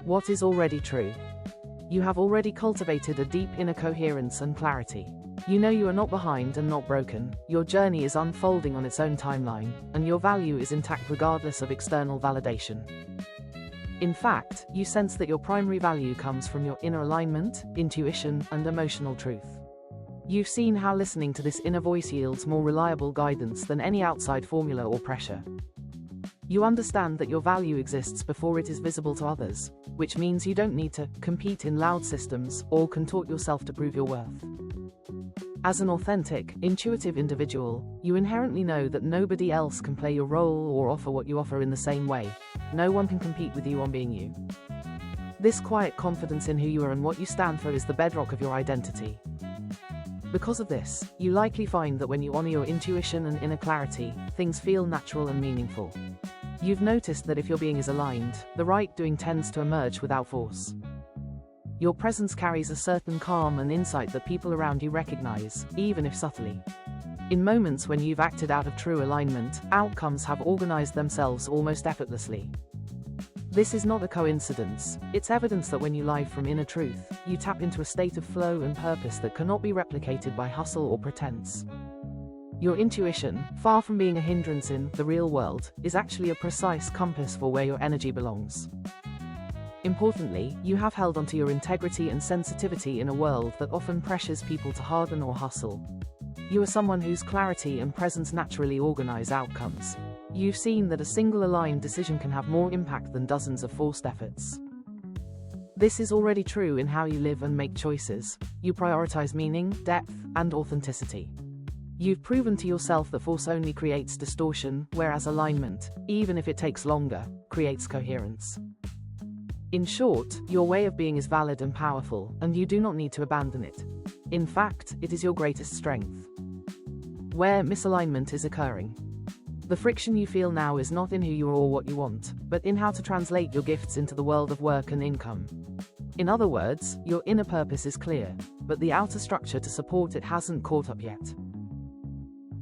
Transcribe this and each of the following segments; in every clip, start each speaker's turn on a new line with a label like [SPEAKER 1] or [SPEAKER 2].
[SPEAKER 1] What is already true? You have already cultivated a deep inner coherence and clarity. You know you are not behind and not broken, your journey is unfolding on its own timeline, and your value is intact regardless of external validation. In fact, you sense that your primary value comes from your inner alignment, intuition, and emotional truth. You've seen how listening to this inner voice yields more reliable guidance than any outside formula or pressure. You understand that your value exists before it is visible to others, which means you don't need to compete in loud systems or contort yourself to prove your worth. As an authentic, intuitive individual, you inherently know that nobody else can play your role or offer what you offer in the same way. No one can compete with you on being you. This quiet confidence in who you are and what you stand for is the bedrock of your identity. Because of this, you likely find that when you honor your intuition and inner clarity, things feel natural and meaningful. You've noticed that if your being is aligned, the right doing tends to emerge without force. Your presence carries a certain calm and insight that people around you recognize, even if subtly. In moments when you've acted out of true alignment, outcomes have organized themselves almost effortlessly. This is not a coincidence, it's evidence that when you live from inner truth, you tap into a state of flow and purpose that cannot be replicated by hustle or pretense. Your intuition, far from being a hindrance in the real world, is actually a precise compass for where your energy belongs. Importantly, you have held onto your integrity and sensitivity in a world that often pressures people to harden or hustle. You are someone whose clarity and presence naturally organize outcomes. You've seen that a single aligned decision can have more impact than dozens of forced efforts. This is already true in how you live and make choices. You prioritize meaning, depth, and authenticity. You've proven to yourself that force only creates distortion, whereas alignment, even if it takes longer, creates coherence. In short, your way of being is valid and powerful, and you do not need to abandon it. In fact, it is your greatest strength. Where misalignment is occurring. The friction you feel now is not in who you are or what you want, but in how to translate your gifts into the world of work and income. In other words, your inner purpose is clear, but the outer structure to support it hasn't caught up yet.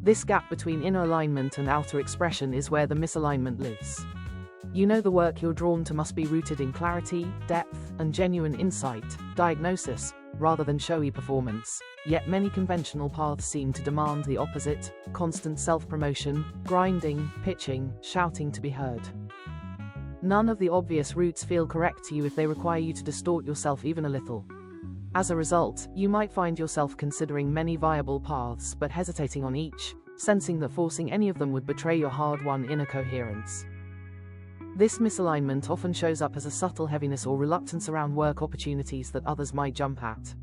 [SPEAKER 1] This gap between inner alignment and outer expression is where the misalignment lives. You know the work you're drawn to must be rooted in clarity, depth, and genuine insight, diagnosis, rather than showy performance. Yet many conventional paths seem to demand the opposite: constant self-promotion, grinding, pitching, shouting to be heard. None of the obvious routes feel correct to you if they require you to distort yourself even a little. As a result, you might find yourself considering many viable paths but hesitating on each, sensing that forcing any of them would betray your hard-won inner coherence. This misalignment often shows up as a subtle heaviness or reluctance around work opportunities that others might jump at.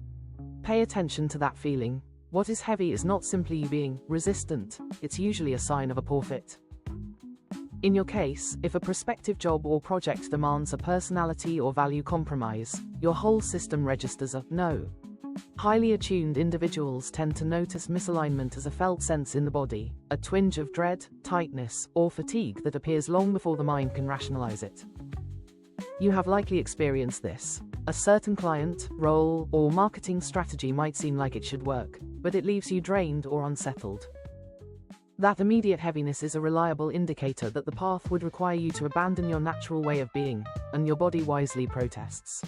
[SPEAKER 1] Pay attention to that feeling. What is heavy is not simply you being resistant, it's usually a sign of a poor fit. In your case, if a prospective job or project demands a personality or value compromise, your whole system registers a no. Highly attuned individuals tend to notice misalignment as a felt sense in the body, a twinge of dread, tightness, or fatigue that appears long before the mind can rationalize it. You have likely experienced this. A certain client, role, or marketing strategy might seem like it should work, but it leaves you drained or unsettled. That immediate heaviness is a reliable indicator that the path would require you to abandon your natural way of being, and your body wisely protests.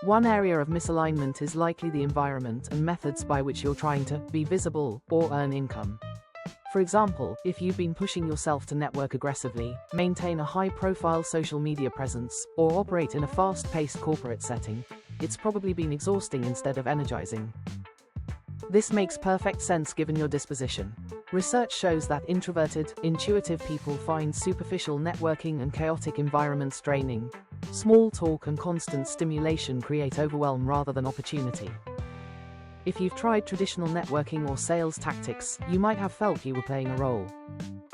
[SPEAKER 1] One area of misalignment is likely the environment and methods by which you're trying to be visible or earn income. For example, if you've been pushing yourself to network aggressively, maintain a high-profile social media presence, or operate in a fast-paced corporate setting, it's probably been exhausting instead of energizing. This makes perfect sense given your disposition. Research shows that introverted, intuitive people find superficial networking and chaotic environments draining. Small talk and constant stimulation create overwhelm rather than opportunity. If you've tried traditional networking or sales tactics, you might have felt you were playing a role.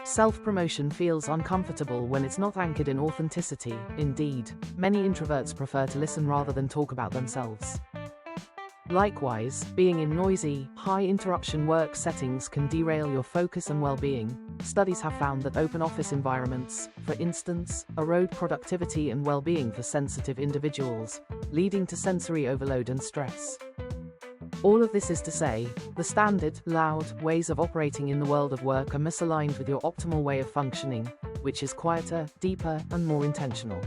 [SPEAKER 1] Self-promotion feels uncomfortable when it's not anchored in authenticity. Indeed, many introverts prefer to listen rather than talk about themselves. Likewise, being in noisy, high-interruption work settings can derail your focus and well-being. Studies have found that open office environments, for instance, erode productivity and well-being for sensitive individuals, leading to sensory overload and stress. All of this is to say, the standard, loud ways of operating in the world of work are misaligned with your optimal way of functioning, which is quieter, deeper, and more intentional.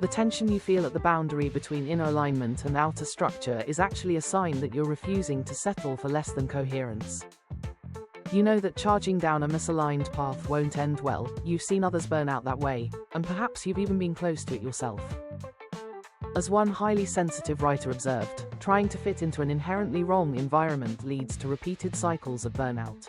[SPEAKER 1] The tension you feel at the boundary between inner alignment and outer structure is actually a sign that you're refusing to settle for less than coherence. You know that charging down a misaligned path won't end well, you've seen others burn out that way, and perhaps you've even been close to it yourself. As one highly sensitive writer observed, trying to fit into an inherently wrong environment leads to repeated cycles of burnout.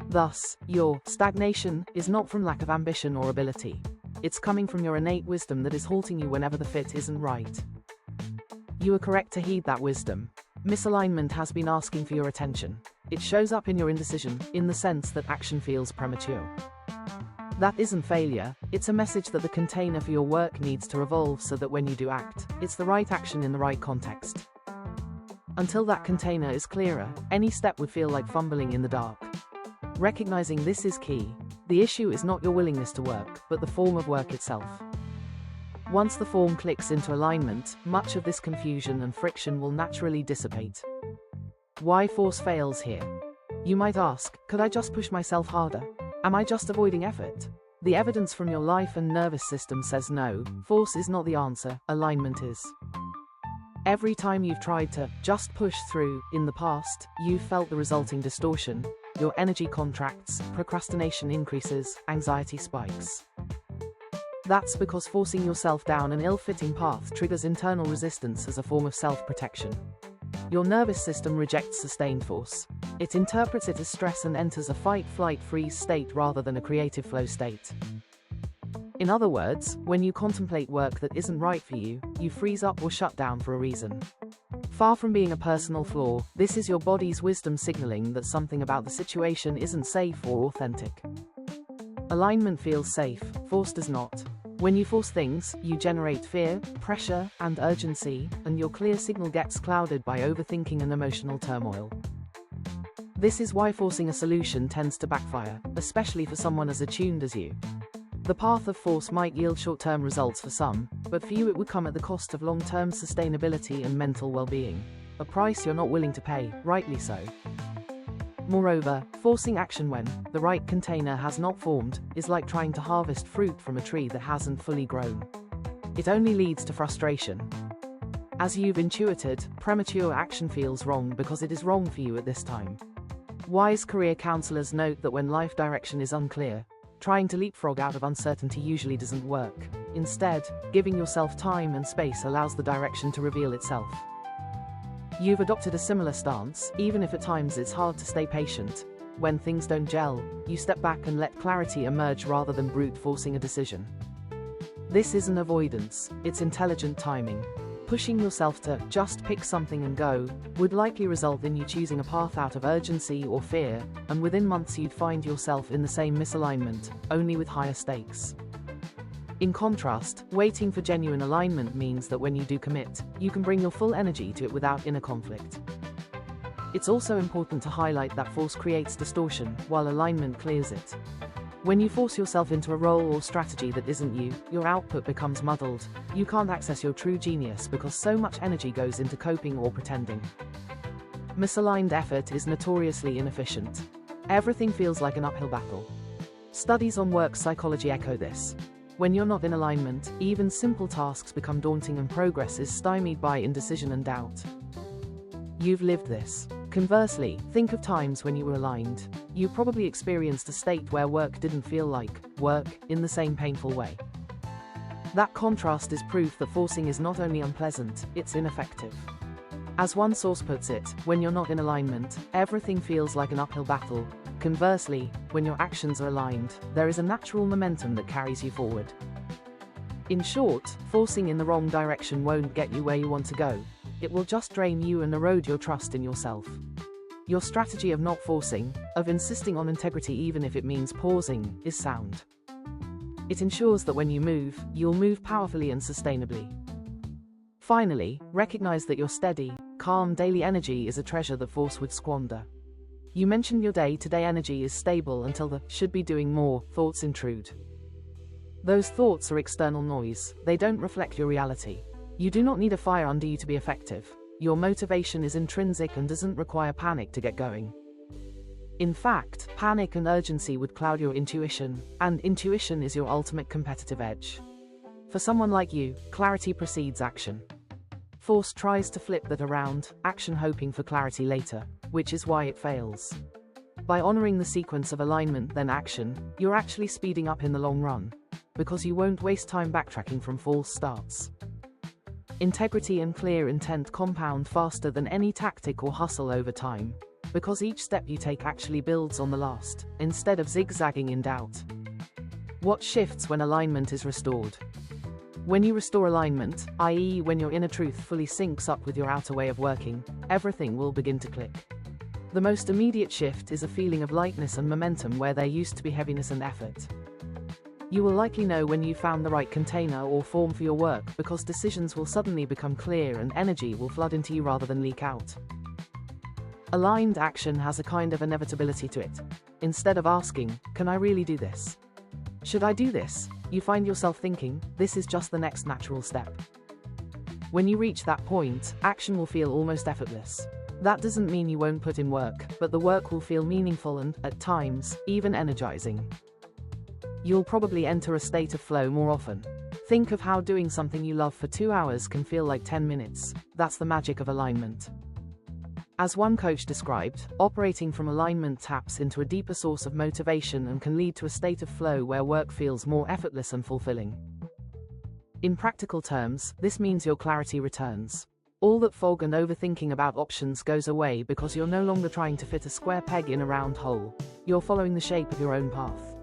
[SPEAKER 1] Thus, your stagnation is not from lack of ambition or ability. It's coming from your innate wisdom that is halting you whenever the fit isn't right. You are correct to heed that wisdom. Misalignment has been asking for your attention. It shows up in your indecision, in the sense that action feels premature. That isn't failure, it's a message that the container for your work needs to evolve so that when you do act, it's the right action in the right context. Until that container is clearer, any step would feel like fumbling in the dark. Recognizing this is key. The issue is not your willingness to work, but the form of work itself. Once the form clicks into alignment, much of this confusion and friction will naturally dissipate. Why force fails here? You might ask, could I just push myself harder? Am I just avoiding effort? The evidence from your life and nervous system says no, force is not the answer, alignment is. Every time you've tried to just push through, in the past, you've felt the resulting distortion. Your energy contracts, procrastination increases, anxiety spikes. That's because forcing yourself down an ill-fitting path triggers internal resistance as a form of self-protection. Your nervous system rejects sustained force. It interprets it as stress and enters a fight-flight-freeze state rather than a creative flow state. In other words, when you contemplate work that isn't right for you, you freeze up or shut down for a reason. Far from being a personal flaw, this is your body's wisdom signaling that something about the situation isn't safe or authentic. Alignment feels safe, force does not. When you force things, you generate fear, pressure, and urgency, and your clear signal gets clouded by overthinking and emotional turmoil. This is why forcing a solution tends to backfire, especially for someone as attuned as you. The path of force might yield short-term results for some, but for you it would come at the cost of long-term sustainability and mental well-being. A price you're not willing to pay, rightly so. Moreover, forcing action when the right container has not formed is like trying to harvest fruit from a tree that hasn't fully grown. It only leads to frustration. As you've intuited, premature action feels wrong because it is wrong for you at this time. Wise career counselors note that when life direction is unclear, trying to leapfrog out of uncertainty usually doesn't work. Instead, giving yourself time and space allows the direction to reveal itself. You've adopted a similar stance, even if at times it's hard to stay patient. When things don't gel, you step back and let clarity emerge rather than brute forcing a decision. This isn't avoidance, it's intelligent timing. Pushing yourself to just pick something and go would likely result in you choosing a path out of urgency or fear, and within months you'd find yourself in the same misalignment, only with higher stakes. In contrast, waiting for genuine alignment means that when you do commit, you can bring your full energy to it without inner conflict. It's also important to highlight that force creates distortion, while alignment clears it. When you force yourself into a role or strategy that isn't you, your output becomes muddled. You can't access your true genius because so much energy goes into coping or pretending. Misaligned effort is notoriously inefficient. Everything feels like an uphill battle. Studies on work psychology echo this. When you're not in alignment, even simple tasks become daunting and progress is stymied by indecision and doubt. You've lived this. Conversely, think of times when you were aligned. You probably experienced a state where work didn't feel like work in the same painful way. That contrast is proof that forcing is not only unpleasant, it's ineffective. As one source puts it, when you're not in alignment, everything feels like an uphill battle. Conversely, when your actions are aligned, there is a natural momentum that carries you forward. In short, forcing in the wrong direction won't get you where you want to go. It will just drain you and erode your trust in yourself. Your strategy of not forcing, of insisting on integrity even if it means pausing, is sound. It ensures that when you move, you'll move powerfully and sustainably. Finally, recognize that your steady, calm daily energy is a treasure that force would squander. You mentioned your day-to-day energy is stable until the should be doing more thoughts intrude. Those thoughts are external noise, they don't reflect your reality. You do not need a fire under you to be effective. Your motivation is intrinsic and doesn't require panic to get going. In fact, panic and urgency would cloud your intuition, and intuition is your ultimate competitive edge. For someone like you, clarity precedes action. Force tries to flip that around, action hoping for clarity later, which is why it fails. By honoring the sequence of alignment then action, you're actually speeding up in the long run, because you won't waste time backtracking from false starts. Integrity and clear intent compound faster than any tactic or hustle over time, because each step you take actually builds on the last, instead of zigzagging in doubt. What shifts when alignment is restored? When you restore alignment, i.e. when your inner truth fully syncs up with your outer way of working, everything will begin to click. The most immediate shift is a feeling of lightness and momentum where there used to be heaviness and effort. You will likely know when you found the right container or form for your work because decisions will suddenly become clear and energy will flood into you rather than leak out. Aligned action has a kind of inevitability to it. Instead of asking, "Can I really do this? Should I do this?" you find yourself thinking, "This is just the next natural step." When you reach that point, action will feel almost effortless. That doesn't mean you won't put in work, but the work will feel meaningful and, at times, even energizing. You'll probably enter a state of flow more often. Think of how doing something you love for 2 hours can feel like 10 minutes. That's the magic of alignment. As one coach described, operating from alignment taps into a deeper source of motivation and can lead to a state of flow where work feels more effortless and fulfilling. In practical terms, this means your clarity returns. All that fog and overthinking about options goes away because you're no longer trying to fit a square peg in a round hole. You're following the shape of your own path.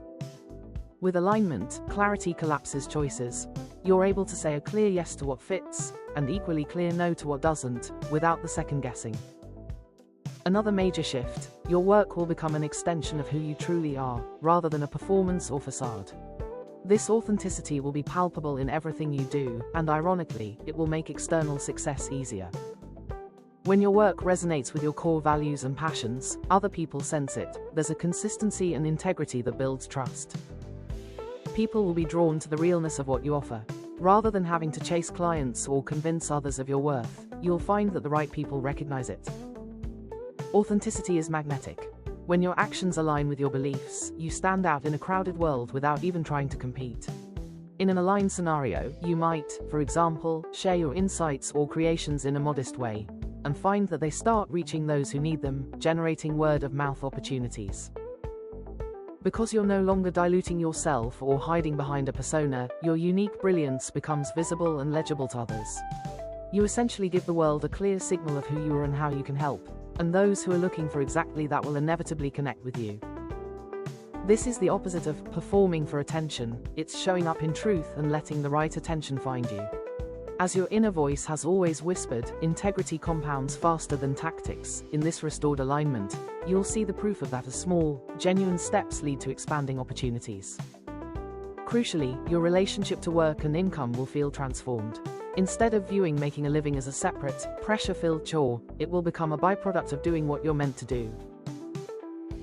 [SPEAKER 1] With alignment, clarity collapses choices. You're able to say a clear yes to what fits, and equally clear no to what doesn't, without the second guessing. Another major shift, your work will become an extension of who you truly are, rather than a performance or facade. This authenticity will be palpable in everything you do, and ironically, it will make external success easier. When your work resonates with your core values and passions, other people sense it. There's a consistency and integrity that builds trust. People will be drawn to the realness of what you offer. Rather than having to chase clients or convince others of your worth, you'll find that the right people recognize it. Authenticity is magnetic. When your actions align with your beliefs, you stand out in a crowded world without even trying to compete. In an aligned scenario, you might, for example, share your insights or creations in a modest way, and find that they start reaching those who need them, generating word-of-mouth opportunities. Because you're no longer diluting yourself or hiding behind a persona, your unique brilliance becomes visible and legible to others. You essentially give the world a clear signal of who you are and how you can help, and those who are looking for exactly that will inevitably connect with you. This is the opposite of performing for attention. It's showing up in truth and letting the right attention find you. As your inner voice has always whispered, integrity compounds faster than tactics. In this restored alignment, you'll see the proof of that as small, genuine steps lead to expanding opportunities. Crucially, your relationship to work and income will feel transformed. Instead of viewing making a living as a separate, pressure-filled chore, it will become a byproduct of doing what you're meant to do.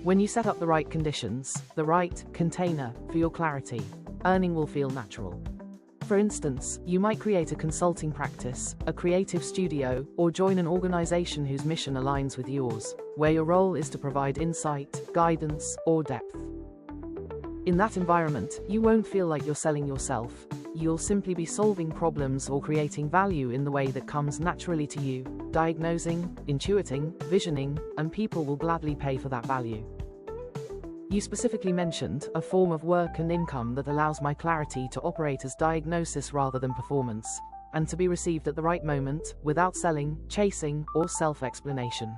[SPEAKER 1] When you set up the right conditions, the right container for your clarity, earning will feel natural. For instance, you might create a consulting practice, a creative studio, or join an organization whose mission aligns with yours, where your role is to provide insight, guidance, or depth. In that environment, you won't feel like you're selling yourself. You'll simply be solving problems or creating value in the way that comes naturally to you, diagnosing, intuiting, visioning, and people will gladly pay for that value. You specifically mentioned a form of work and income that allows my clarity to operate as diagnosis rather than performance, and to be received at the right moment, without selling, chasing, or self-explanation.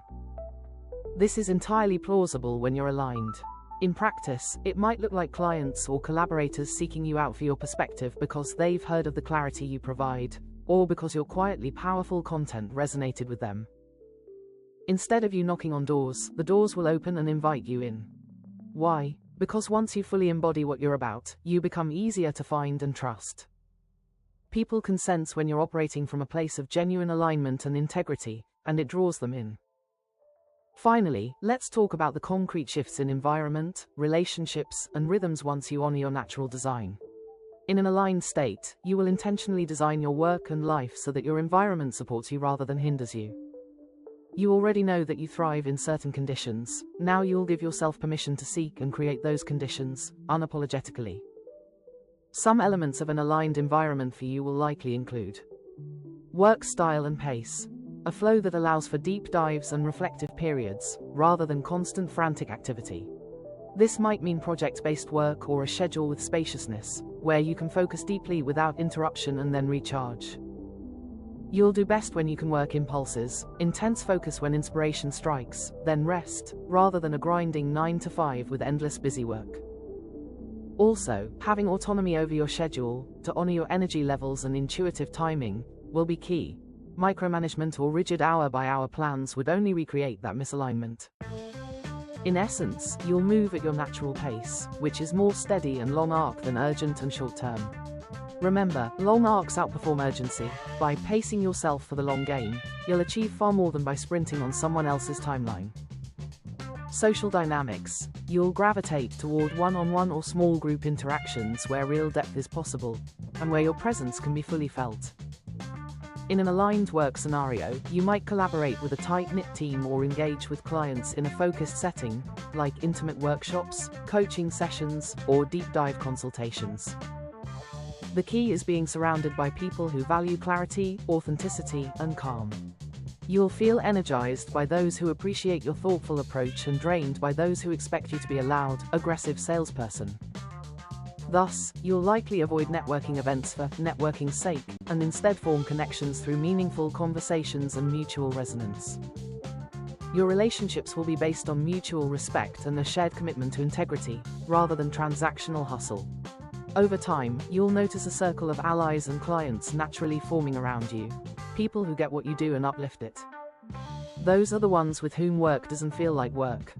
[SPEAKER 1] This is entirely plausible when you're aligned. In practice, it might look like clients or collaborators seeking you out for your perspective because they've heard of the clarity you provide, or because your quietly powerful content resonated with them. Instead of you knocking on doors, the doors will open and invite you in. Why? Because once you fully embody what you're about, you become easier to find and trust. People can sense when you're operating from a place of genuine alignment and integrity, and it draws them in. Finally, let's talk about the concrete shifts in environment, relationships, and rhythms once you honor your natural design. In an aligned state, you will intentionally design your work and life so that your environment supports you rather than hinders you. You already know that you thrive in certain conditions. Now you'll give yourself permission to seek and create those conditions, unapologetically. Some elements of an aligned environment for you will likely include work style and pace, a flow that allows for deep dives and reflective periods, rather than constant frantic activity. This might mean project-based work or a schedule with spaciousness, where you can focus deeply without interruption and then recharge. You'll do best when you can work in pulses, intense focus when inspiration strikes, then rest, rather than a grinding 9 to 5 with endless busy work. Also, having autonomy over your schedule, to honor your energy levels and intuitive timing, will be key. Micromanagement or rigid hour-by-hour plans would only recreate that misalignment. In essence, you'll move at your natural pace, which is more steady and long arc than urgent and short term. Remember, long arcs outperform urgency. By pacing yourself for the long game, you'll achieve far more than by sprinting on someone else's timeline. Social dynamics. You'll gravitate toward one-on-one or small group interactions where real depth is possible, and where your presence can be fully felt. In an aligned work scenario, you might collaborate with a tight-knit team or engage with clients in a focused setting, like intimate workshops, coaching sessions, or deep dive consultations. The key is being surrounded by people who value clarity, authenticity, and calm. You'll feel energized by those who appreciate your thoughtful approach and drained by those who expect you to be a loud, aggressive salesperson. Thus, you'll likely avoid networking events for networking's sake, and instead form connections through meaningful conversations and mutual resonance. Your relationships will be based on mutual respect and a shared commitment to integrity, rather than transactional hustle. Over time, you'll notice a circle of allies and clients naturally forming around you, people who get what you do and uplift it. Those are the ones with whom work doesn't feel like work.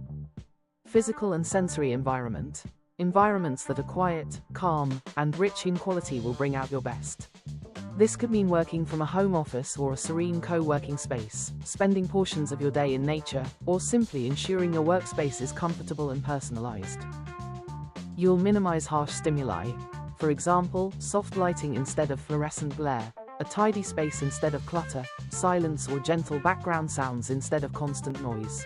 [SPEAKER 1] Physical and sensory environment. Environments that are quiet, calm, and rich in quality will bring out your best. This could mean working from a home office or a serene co-working space, spending portions of your day in nature, or simply ensuring your workspace is comfortable and personalized. You'll minimize harsh stimuli. For example, soft lighting instead of fluorescent glare, a tidy space instead of clutter, silence or gentle background sounds instead of constant noise.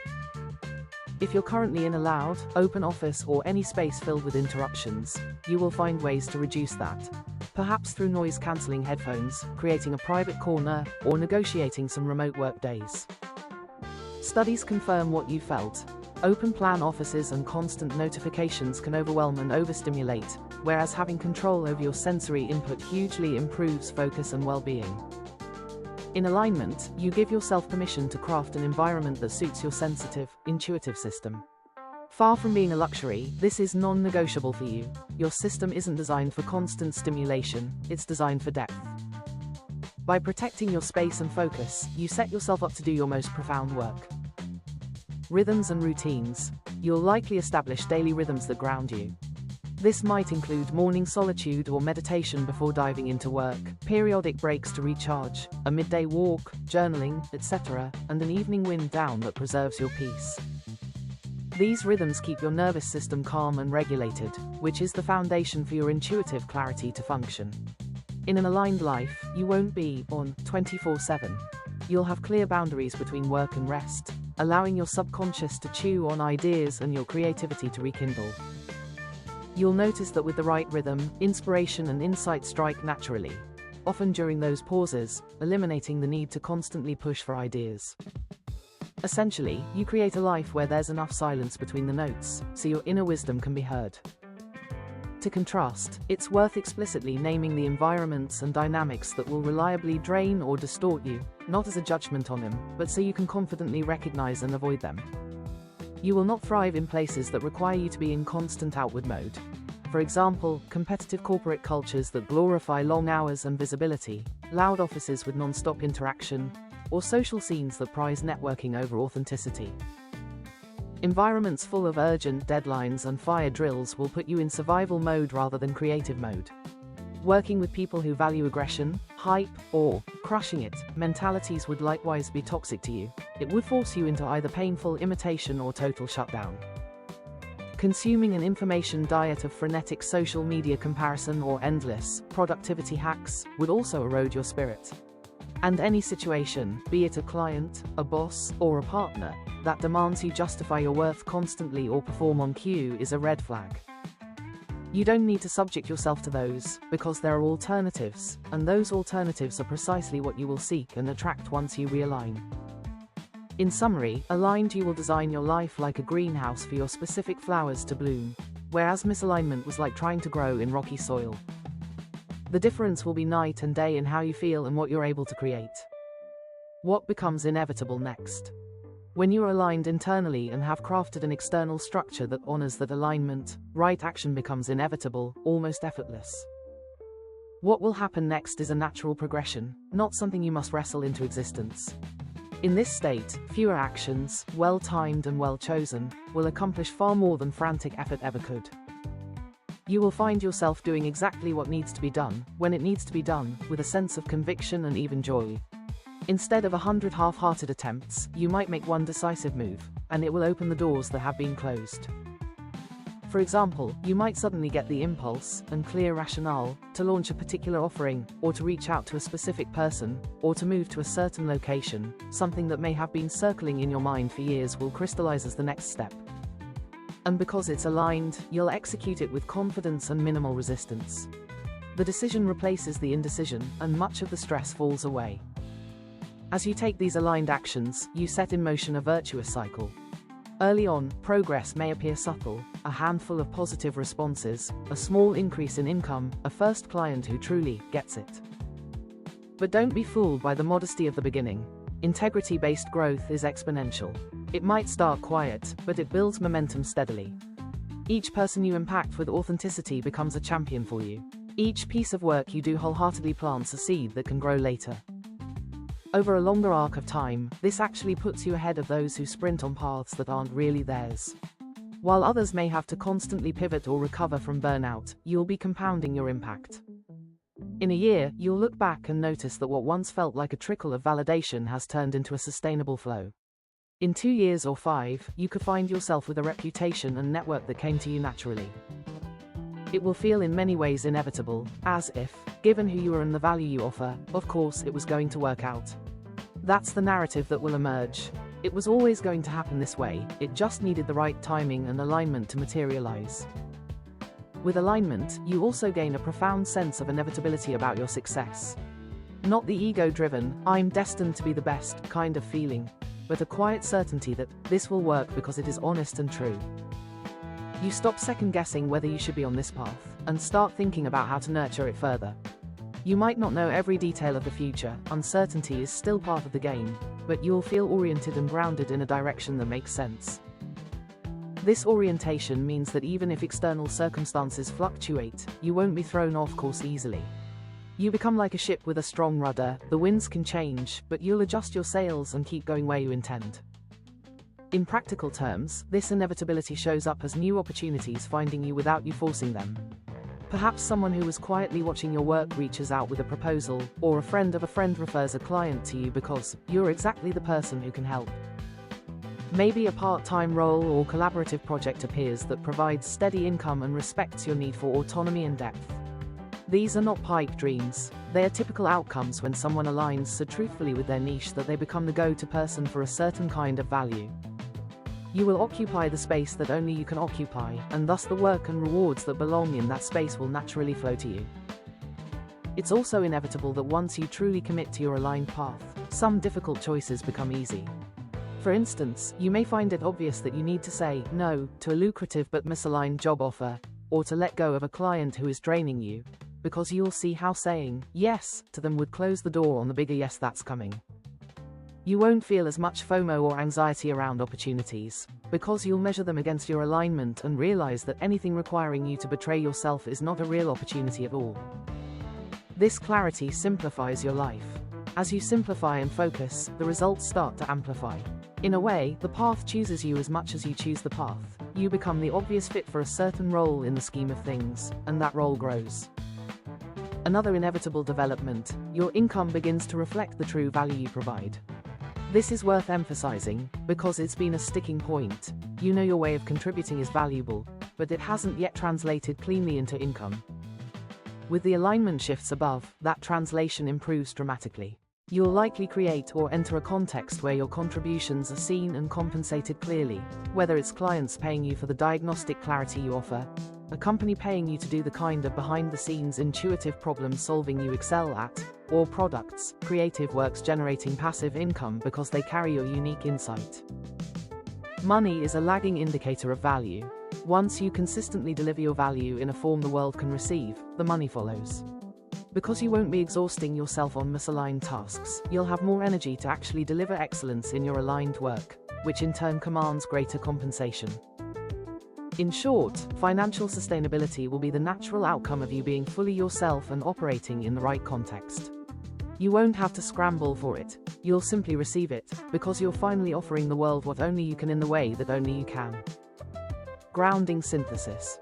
[SPEAKER 1] If you're currently in a loud, open office or any space filled with interruptions, you will find ways to reduce that. Perhaps through noise-cancelling headphones, creating a private corner, or negotiating some remote work days. Studies confirm what you felt. Open-plan offices and constant notifications can overwhelm and overstimulate, whereas having control over your sensory input hugely improves focus and well-being. In alignment, you give yourself permission to craft an environment that suits your sensitive, intuitive system. Far from being a luxury, this is non-negotiable for you. Your system isn't designed for constant stimulation, it's designed for depth. By protecting your space and focus, you set yourself up to do your most profound work. Rhythms and routines. You'll likely establish daily rhythms that ground you. This might include morning solitude or meditation before diving into work, periodic breaks to recharge, a midday walk, journaling, etc., and an evening wind down that preserves your peace. These rhythms keep your nervous system calm and regulated, which is the foundation for your intuitive clarity to function. In an aligned life, you won't be on 24/7. You'll have clear boundaries between work and rest, allowing your subconscious to chew on ideas and your creativity to rekindle. You'll notice that with the right rhythm, inspiration and insight strike naturally, often during those pauses, eliminating the need to constantly push for ideas. Essentially, you create a life where there's enough silence between the notes, so your inner wisdom can be heard. To contrast, it's worth explicitly naming the environments and dynamics that will reliably drain or distort you, not as a judgment on them, but so you can confidently recognize and avoid them. You will not thrive in places that require you to be in constant outward mode. For example, competitive corporate cultures that glorify long hours and visibility, loud offices with non-stop interaction, or social scenes that prize networking over authenticity. Environments full of urgent deadlines and fire drills will put you in survival mode rather than creative mode. Working with people who value aggression, hype, or crushing it mentalities would likewise be toxic to you. It would force you into either painful imitation or total shutdown. Consuming an information diet of frenetic social media comparison or endless productivity hacks would also erode your spirit. And any situation, be it a client, a boss, or a partner, that demands you justify your worth constantly or perform on cue is a red flag. You don't need to subject yourself to those, because there are alternatives, and those alternatives are precisely what you will seek and attract once you realign. In summary, aligned you will design your life like a greenhouse for your specific flowers to bloom, whereas misalignment was like trying to grow in rocky soil. The difference will be night and day in how you feel and what you're able to create. What becomes inevitable next? When you are aligned internally and have crafted an external structure that honors that alignment, right action becomes inevitable, almost effortless. What will happen next is a natural progression, not something you must wrestle into existence. In this state, fewer actions, well-timed and well-chosen, will accomplish far more than frantic effort ever could. You will find yourself doing exactly what needs to be done, when it needs to be done, with a sense of conviction and even joy. Instead of 100 half-hearted attempts, you might make one decisive move, and it will open the doors that have been closed. For example, you might suddenly get the impulse and clear rationale to launch a particular offering, or to reach out to a specific person, or to move to a certain location. Something that may have been circling in your mind for years will crystallize as the next step. And because it's aligned, you'll execute it with confidence and minimal resistance. The decision replaces the indecision, and much of the stress falls away. As you take these aligned actions, you set in motion a virtuous cycle. Early on, progress may appear subtle: a handful of positive responses, a small increase in income, a first client who truly gets it. But don't be fooled by the modesty of the beginning. Integrity-based growth is exponential. It might start quiet, but it builds momentum steadily. Each person you impact with authenticity becomes a champion for you. Each piece of work you do wholeheartedly plants a seed that can grow later. Over a longer arc of time, this actually puts you ahead of those who sprint on paths that aren't really theirs. While others may have to constantly pivot or recover from burnout, you'll be compounding your impact. In a year, you'll look back and notice that what once felt like a trickle of validation has turned into a sustainable flow. In 2 years or 5, you could find yourself with a reputation and network that came to you naturally. It will feel in many ways inevitable, as if, given who you are and the value you offer, of course it was going to work out. That's the narrative that will emerge. It was always going to happen this way, it just needed the right timing and alignment to materialize. With alignment, you also gain a profound sense of inevitability about your success. Not the ego-driven, "I'm destined to be the best" kind of feeling, but a quiet certainty that this will work because it is honest and true. You stop second-guessing whether you should be on this path, and start thinking about how to nurture it further. You might not know every detail of the future, uncertainty is still part of the game, but you'll feel oriented and grounded in a direction that makes sense. This orientation means that even if external circumstances fluctuate, you won't be thrown off course easily. You become like a ship with a strong rudder. The winds can change, but you'll adjust your sails and keep going where you intend. In practical terms, this inevitability shows up as new opportunities finding you without you forcing them. Perhaps someone who was quietly watching your work reaches out with a proposal, or a friend of a friend refers a client to you because you're exactly the person who can help. Maybe a part-time role or collaborative project appears that provides steady income and respects your need for autonomy and depth. These are not pipe dreams. They are typical outcomes when someone aligns so truthfully with their niche that they become the go-to person for a certain kind of value. You will occupy the space that only you can occupy, and thus the work and rewards that belong in that space will naturally flow to you. It's also inevitable that once you truly commit to your aligned path, some difficult choices become easy. For instance, you may find it obvious that you need to say no to a lucrative but misaligned job offer, or to let go of a client who is draining you, because you'll see how saying yes to them would close the door on the bigger yes that's coming. You won't feel as much FOMO or anxiety around opportunities, because you'll measure them against your alignment and realize that anything requiring you to betray yourself is not a real opportunity at all. This clarity simplifies your life. As you simplify and focus, the results start to amplify. In a way, the path chooses you as much as you choose the path. You become the obvious fit for a certain role in the scheme of things, and that role grows. Another inevitable development: your income begins to reflect the true value you provide. This is worth emphasizing, because it's been a sticking point. You know your way of contributing is valuable, but it hasn't yet translated cleanly into income. With the alignment shifts above, that translation improves dramatically. You'll likely create or enter a context where your contributions are seen and compensated clearly, whether it's clients paying you for the diagnostic clarity you offer, a company paying you to do the kind of behind-the-scenes intuitive problem-solving you excel at, or products, creative works generating passive income because they carry your unique insight. Money is a lagging indicator of value. Once you consistently deliver your value in a form the world can receive, the money follows. Because you won't be exhausting yourself on misaligned tasks, you'll have more energy to actually deliver excellence in your aligned work, which in turn commands greater compensation. In short, financial sustainability will be the natural outcome of you being fully yourself and operating in the right context. You won't have to scramble for it, you'll simply receive it, because you're finally offering the world what only you can in the way that only you can. Grounding synthesis.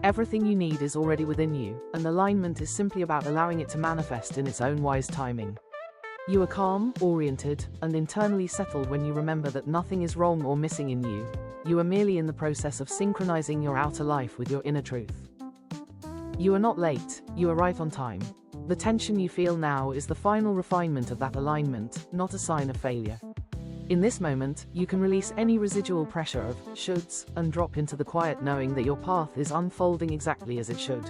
[SPEAKER 1] Everything you need is already within you, and alignment is simply about allowing it to manifest in its own wise timing. You are calm, oriented, and internally settled when you remember that nothing is wrong or missing in you. You are merely in the process of synchronizing your outer life with your inner truth. You are not late, you are right on time. The tension you feel now is the final refinement of that alignment, not a sign of failure. In this moment, you can release any residual pressure of shoulds and drop into the quiet knowing that your path is unfolding exactly as it should.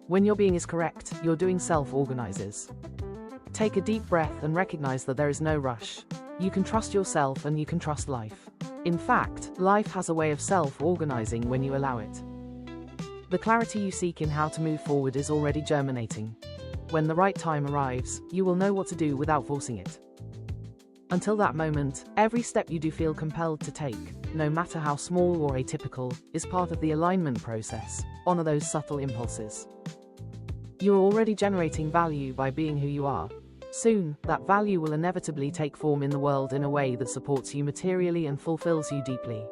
[SPEAKER 1] When your being is correct, your doing self-organizes. Take a deep breath and recognize that there is no rush. You can trust yourself and you can trust life. In fact, life has a way of self-organizing when you allow it. The clarity you seek in how to move forward is already germinating. When the right time arrives, you will know what to do without forcing it. Until that moment, every step you do feel compelled to take, no matter how small or atypical, is part of the alignment process. Honor those subtle impulses. You're already generating value by being who you are. Soon, that value will inevitably take form in the world in a way that supports you materially and fulfills you deeply.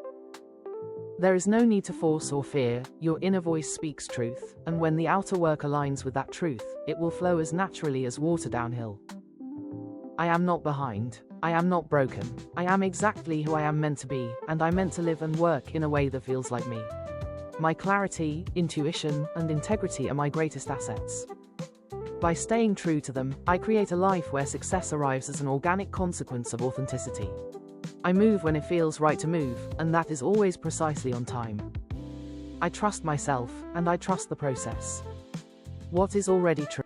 [SPEAKER 1] There is no need to force or fear, your inner voice speaks truth, and when the outer work aligns with that truth, it will flow as naturally as water downhill. I am not behind. I am not broken. I am exactly who I am meant to be, and I'm meant to live and work in a way that feels like me. My clarity, intuition, and integrity are my greatest assets. By staying true to them, I create a life where success arrives as an organic consequence of authenticity. I move when it feels right to move, and that is always precisely on time. I trust myself, and I trust the process. What is already true?